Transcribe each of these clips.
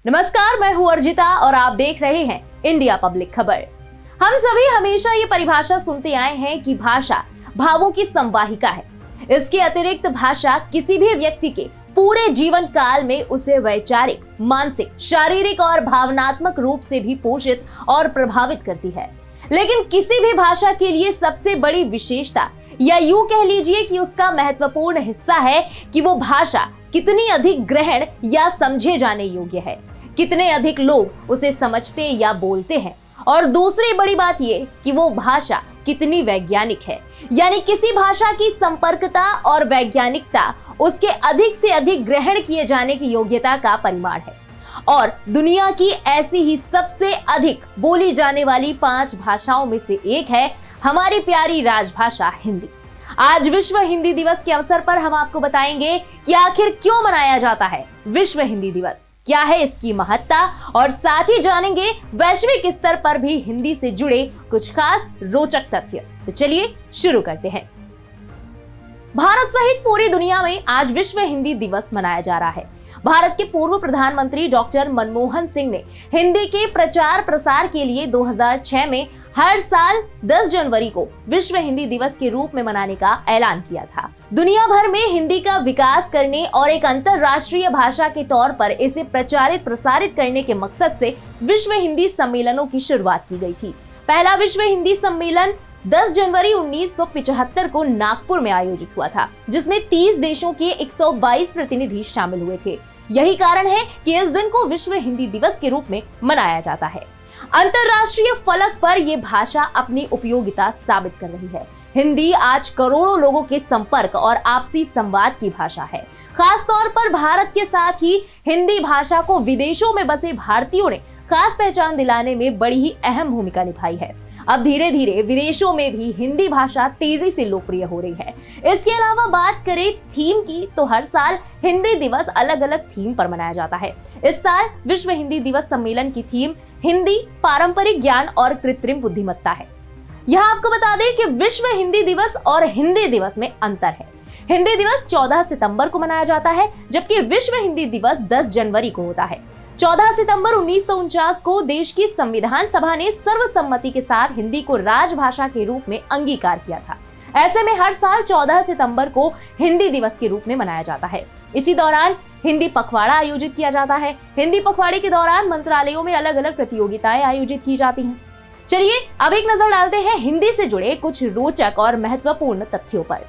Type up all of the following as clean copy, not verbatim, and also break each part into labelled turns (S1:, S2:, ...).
S1: नमस्कार, मैं हूं अर्जिता और आप देख रहे हैं इंडिया पब्लिक खबर। हम सभी हमेशा ये परिभाषा सुनते आए हैं कि भाषा भावों की संवाहिका है। इसके अतिरिक्त भाषा किसी भी व्यक्ति के पूरे जीवन काल में उसे वैचारिक, मानसिक, शारीरिक और भावनात्मक रूप से भी पोषित और प्रभावित करती है। लेकिन किसी भी भाषा के लिए सबसे बड़ी विशेषता या यूं कह लीजिए कि उसका महत्वपूर्ण हिस्सा है कि वो भाषा कितनी अधिक ग्रहण या समझे जाने योग्य है, कितने अधिक लोग उसे समझते या बोलते हैं, और दूसरी बड़ी बात ये कि वो भाषा कितनी वैज्ञानिक है, यानी किसी भाषा की संपर्कता और वैज्ञानिकता उसके अधिक से अधिक ग्रहण किए जाने की योग्यता का परिमाण है। और दुनिया की ऐसी ही सबसे अधिक बोली जाने वाली 5 भाषाओं में से एक है हमारी प्यारी राजभाषा हिंदी। आज विश्व हिंदी दिवस के अवसर पर हम आपको बताएंगे कि आखिर क्यों मनाया जाता है विश्व हिंदी दिवस, क्या है इसकी महत्ता, और साथ ही जानेंगे वैश्विक स्तर पर भी हिंदी से जुड़े कुछ खास रोचक तथ्य। तो चलिए शुरू करते हैं। भारत सहित पूरी दुनिया में आज विश्व हिंदी दिवस मनाया जा रहा है। भारत के पूर्व प्रधानमंत्री डॉक्टर मनमोहन सिंह ने हिंदी के प्रचार प्रसार के लिए 2006 में हर साल 10 जनवरी को विश्व हिंदी दिवस के रूप में मनाने का ऐलान किया था। दुनिया भर में हिंदी का विकास करने और एक अंतर्राष्ट्रीय भाषा के तौर पर इसे प्रचारित प्रसारित करने के मकसद से विश्व हिंदी सम्मेलनों की शुरुआत की गई थी। पहला विश्व हिंदी सम्मेलन 10 जनवरी 1975 को नागपुर में आयोजित हुआ था, जिसमें 30 देशों के 122 प्रतिनिधि शामिल हुए थे। यही कारण है कि इस दिन को विश्व हिंदी दिवस के रूप में मनाया जाता है। अंतर्राष्ट्रीय फलक पर यह भाषा अपनी उपयोगिता साबित कर रही है। हिंदी आज करोड़ों लोगों के संपर्क और आपसी संवाद की भाषा है। खास तौर पर भारत के साथ ही हिंदी भाषा को विदेशों में बसे भारतीयों ने खास पहचान दिलाने में बड़ी ही अहम भूमिका निभाई है। अब धीरे धीरे विदेशों में भी हिंदी भाषा तेजी से लोकप्रिय हो रही है। इसके अलावा बात करें थीम की, तो हर साल हिंदी दिवस अलग अलग थीम पर मनाया जाता है। इस साल विश्व हिंदी दिवस सम्मेलन की थीम हिंदी, पारंपरिक ज्ञान और कृत्रिम बुद्धिमत्ता है। यहाँ आपको बता दें कि विश्व हिंदी दिवस और हिंदी दिवस में अंतर है। हिंदी दिवस 14 सितंबर को मनाया जाता है, जबकि विश्व हिंदी दिवस 10 जनवरी को होता है। 14 सितंबर 1949 को देश की संविधान सभा ने सर्वसम्मति के साथ हिंदी को राजभाषा के रूप में अंगीकार किया था। ऐसे में हर साल 14 सितंबर को हिंदी दिवस के रूप में मनाया जाता है। इसी दौरान हिंदी पखवाड़ा आयोजित किया जाता है। हिंदी पखवाड़े के दौरान मंत्रालयों में अलग अलग प्रतियोगिताएं आयोजित की जाती हैं। चलिए अब एक नजर डालते हैं हिंदी से जुड़े कुछ रोचक और महत्वपूर्ण तथ्यों पर।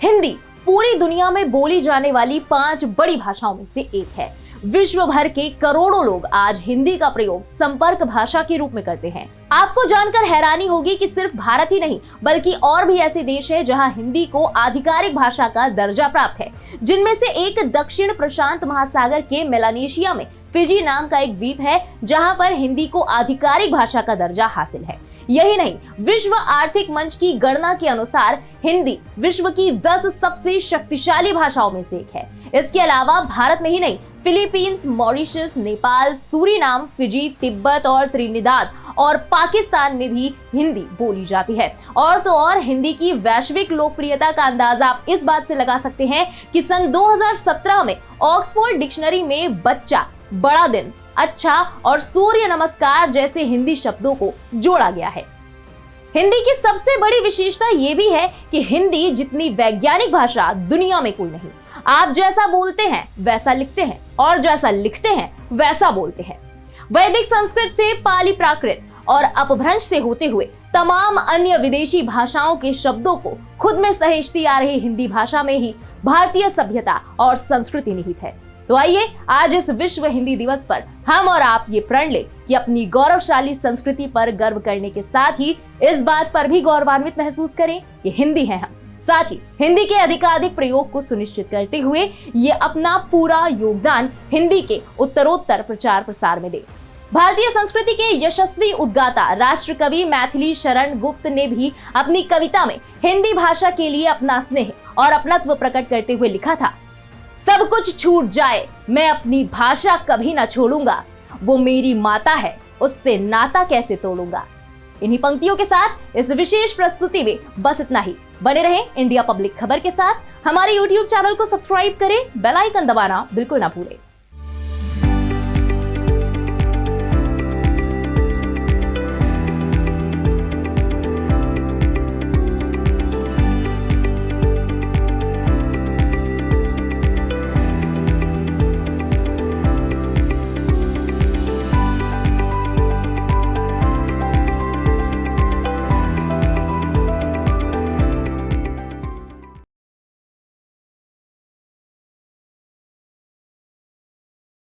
S1: हिंदी पूरी दुनिया में बोली जाने वाली 5 बड़ी भाषाओं में से एक है। विश्व भर के करोड़ों लोग आज हिंदी का प्रयोग संपर्क भाषा के रूप में करते हैं। आपको जानकर हैरानी होगी कि सिर्फ भारत ही नहीं बल्कि और भी ऐसे देश हैं जहां हिंदी को आधिकारिक भाषा का दर्जा प्राप्त है, जिनमें से एक दक्षिण प्रशांत महासागर के मेलानेशिया में फिजी नाम का एक द्वीप है, जहां पर हिंदी को आधिकारिक भाषा का दर्जा हासिल है। यही नहीं, विश्व आर्थिक मंच की गणना के अनुसार हिंदी विश्व की 10 सबसे शक्तिशाली भाषाओं में से एक है। इसके अलावा भारत में ही नहीं, Philippines, Mauritius, Nepal, Suriname, Fiji, Tibet और त्रिनिदाद और पाकिस्तान में भी हिंदी बोली जाती है। और तो और हिंदी की वैश्विक लोकप्रियता का अंदाजा आप इस बात से लगा सकते हैं कि सन 2017 में ऑक्सफोर्ड डिक्शनरी में बच्चा, बड़ा दिन, अच्छा और सूर्य नमस्कार जैसे हिंदी शब्दों को जोड़ा गया है। हिंदी की सबसे बड़ी विशेषता ये भी है कि हिंदी जितनी वैज्ञानिक भाषा दुनिया में कोई नहीं। आप जैसा बोलते हैं वैसा लिखते हैं, और जैसा लिखते हैं वैसा बोलते हैं। वैदिक संस्कृत से पाली प्राकृत और अपभ्रंश से होते हुए तमाम अन्य विदेशी भाषाओं के शब्दों को खुद में सहेजती आ रही हिंदी भाषा में ही भारतीय सभ्यता और संस्कृति निहित है। तो आइए आज इस विश्व हिंदी दिवस पर हम और आप ये प्रण ले कि अपनी गौरवशाली संस्कृति पर गर्व करने के साथ ही इस बात पर भी गौरवान्वित महसूस करें कि हिंदी है हम। साथ ही हिंदी के अधिकाधिक प्रयोग को सुनिश्चित करते हुए ये अपना पूरा योगदान हिंदी के उत्तरोत्तर प्रचार प्रसार में दे। भारतीय संस्कृति के यशस्वी उद्गाता राष्ट्र कवि मैथिली शरण गुप्त ने भी अपनी कविता में हिंदी भाषा के लिए अपना स्नेह और अपनत्व प्रकट करते हुए लिखा था, सब कुछ छूट जाए मैं अपनी भाषा कभी ना छोड़ूंगा, वो मेरी माता है उससे नाता कैसे तोड़ूंगा। इन्हीं पंक्तियों के साथ इस विशेष प्रस्तुति में बस इतना ही। बने रहें इंडिया पब्लिक खबर के साथ। हमारे YouTube चैनल को सब्सक्राइब करें, बेल आइकन दबाना बिल्कुल ना भूलें।